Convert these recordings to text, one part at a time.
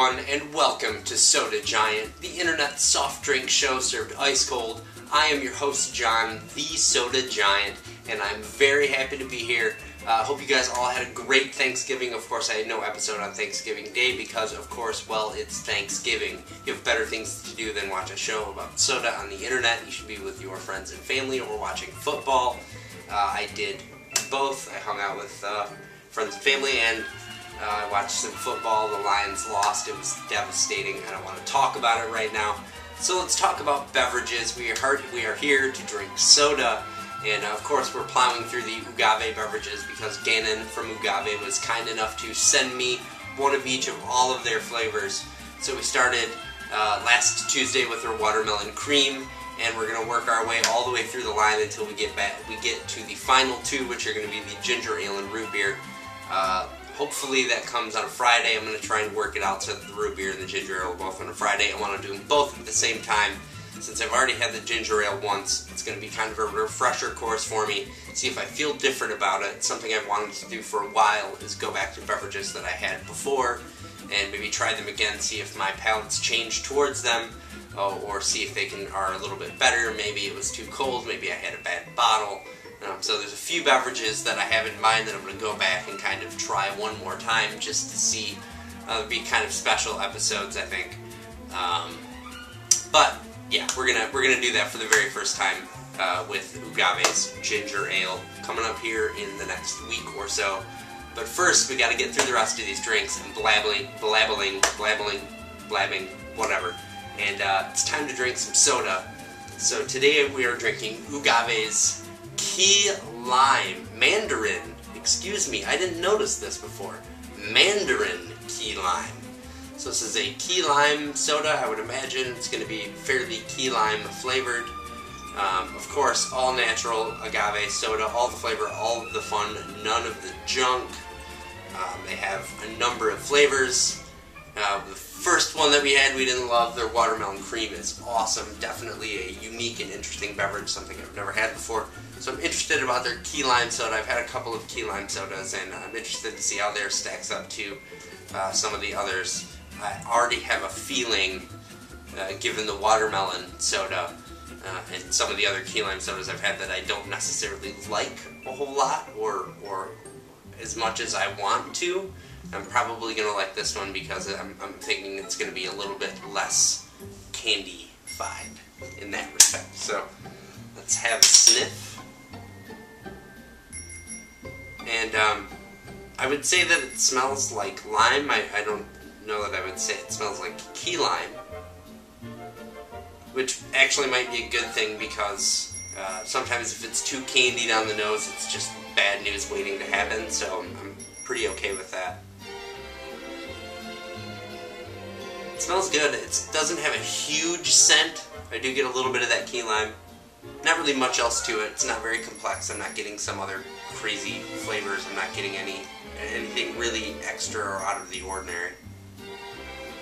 everyone, and welcome to Soda Giant, the internet soft drink show served ice cold. I am your host, John, the Soda Giant, and I'm very happy to be here. Hope you guys all had a great Thanksgiving. Of course, I had no episode on Thanksgiving Day because, of course, well, it's Thanksgiving. You have better things to do than watch a show about soda on the internet. You should be with your friends and family or watching football. I did both. I hung out with friends and family, and I watched some football. The Lions lost. It was devastating. I don't want to talk about it right now. So let's talk about beverages. We are here to drink soda. And of course we're plowing through the Oogave beverages because Gannon from Oogave was kind enough to send me one of each of all of their flavors. So we started last Tuesday with our watermelon cream, and we're going to work our way all the way through the line until we get to the final two, which are going to be the ginger ale and root beer. Hopefully that comes on a Friday. I'm going to try and work it out so that the root beer and the ginger ale are both on a Friday. I want to do them both at the same time. Since I've already had the ginger ale once, it's going to be kind of a refresher course for me. See if I feel different about it. Something I've wanted to do for a while is go back to beverages that I had before and maybe try them again, see if my palate's changed towards them, or see if they are a little bit better. Maybe it was too cold, maybe I had a bad bottle. So there's a few beverages that I have in mind that I'm going to go back and kind of try one more time just to see. It'll be kind of special episodes, I think. But yeah, we're gonna do that for the very first time with Oogave's ginger ale coming up here in the next week or so. But first, we got to get through the rest of these drinks and blabbing, whatever. And it's time to drink some soda. So today we are drinking Oogave's Key Lime Mandarin. Excuse me, I didn't notice this before. Mandarin Key Lime. So this is a key lime soda. I would imagine it's going to be fairly key lime flavored. Of course, all natural agave soda, all the flavor, all of the fun, none of the junk. They have a number of flavors. The first one that we had we didn't love. Their watermelon cream is awesome. Definitely a unique and interesting beverage, something I've never had before. So I'm interested about their key lime soda. I've had a couple of key lime sodas, and I'm interested to see how theirs stacks up to some of the others. I already have a feeling, given the watermelon soda and some of the other key lime sodas I've had, that I don't necessarily like a whole lot or as much as I want to. I'm probably going to like this one because I'm thinking it's going to be a little bit less candy-fied in that respect. So let's have a sniff. And I would say that it smells like lime. I don't know that I would say it smells like key lime, which actually might be a good thing because sometimes if it's too candied on the nose, it's just bad news waiting to happen, so I'm pretty okay with that. It smells good. It doesn't have a huge scent. I do get a little bit of that key lime. Not really much else to it. It's not very complex. I'm not getting some other crazy flavors. I'm not getting anything really extra or out of the ordinary.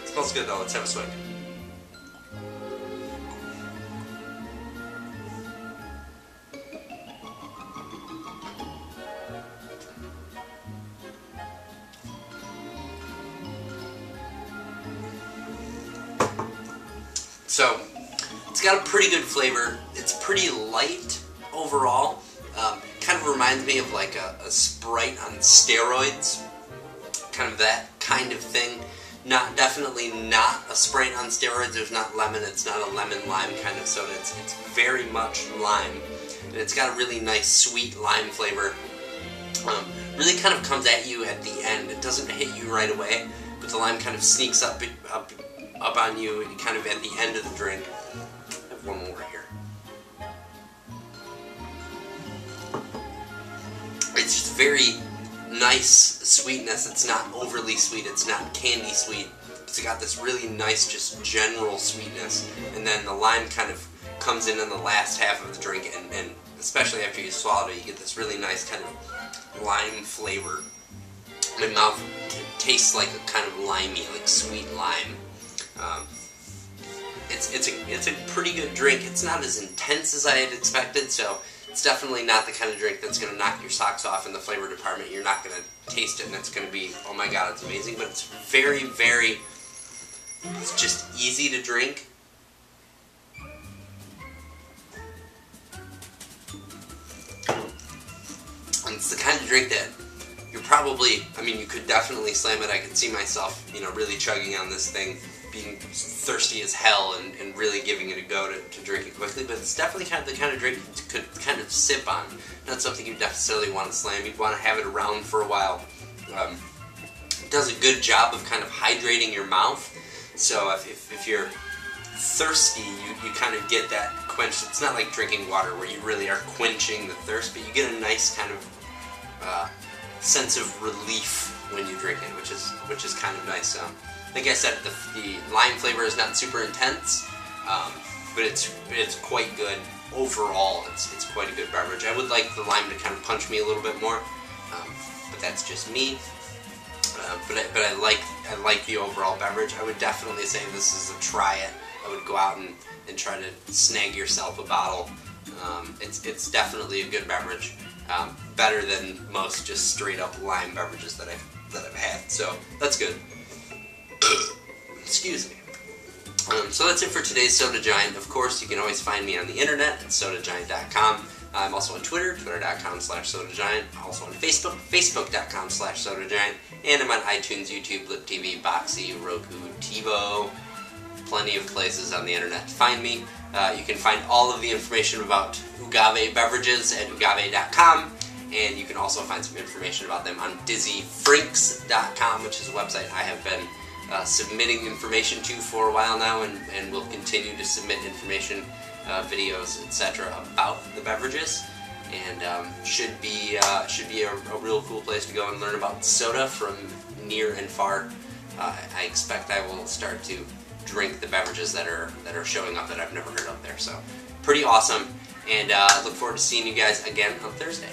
It smells good though. Let's have a swig. So, it's got a pretty good flavor. It's pretty light overall. Kind of reminds me of like a Sprite on steroids. Kind of that kind of thing. Definitely not a Sprite on steroids. There's not lemon. It's not a lemon lime kind of soda. It's very much lime, and it's got a really nice sweet lime flavor. Really kind of comes at you at the end. It doesn't hit you right away, but the lime kind of sneaks up on you kind of at the end of the drink. I have one more here. It's just very nice sweetness. It's not overly sweet. It's not candy sweet. It's got this really nice, just general sweetness. And then the lime kind of comes in the last half of the drink, and especially after you swallow it, you get this really nice kind of lime flavor. My mouth tastes like a kind of limey, like sweet lime. It's a pretty good drink. It's not as intense as I had expected, so it's definitely not the kind of drink that's going to knock your socks off in the flavor department. You're not going to taste it and it's going to be, oh my god, it's amazing. But it's very, very It's just easy to drink. And it's the kind of drink that you're probably, I mean, you could definitely slam it. I could see myself, you know, really chugging on this thing, being thirsty as hell and really giving it a go to drink it quickly. But it's definitely kind of the kind of drink you could kind of sip on. Not something you necessarily want to slam. You'd want to have it around for a while. It does a good job of kind of hydrating your mouth. So if you're thirsty, you kind of get that quench. It's not like drinking water where you really are quenching the thirst, but you get a nice kind of sense of relief when you drink it, which is kind of nice. Like I said, the lime flavor is not super intense, but it's quite good overall. It's quite a good beverage. I would like the lime to kind of punch me a little bit more, but that's just me. But I like the overall beverage. I would definitely say this is a try it. I would go out and try to snag yourself a bottle. It's definitely a good beverage. Better than most just straight up lime beverages that I've had. So that's good. Excuse me. So that's it for today's Soda Giant. Of course, you can always find me on the internet at sodagiant.com. I'm also on Twitter, twitter.com/sodagiant. Also on Facebook, facebook.com/sodagiant. And I'm on iTunes, YouTube, Lip TV, Boxy, Roku, TiVo. Plenty of places on the internet to find me. You can find all of the information about Oogave beverages at oogave.com. And you can also find some information about them on dizzyfrinks.com, which is a website I have been submitting information to for a while now, and will continue to submit information, videos, etc. about the beverages. And should be a real cool place to go and learn about soda from near and far. I expect I will start to drink the beverages that are showing up that I've never heard of there. So pretty awesome, and I look forward to seeing you guys again on Thursday.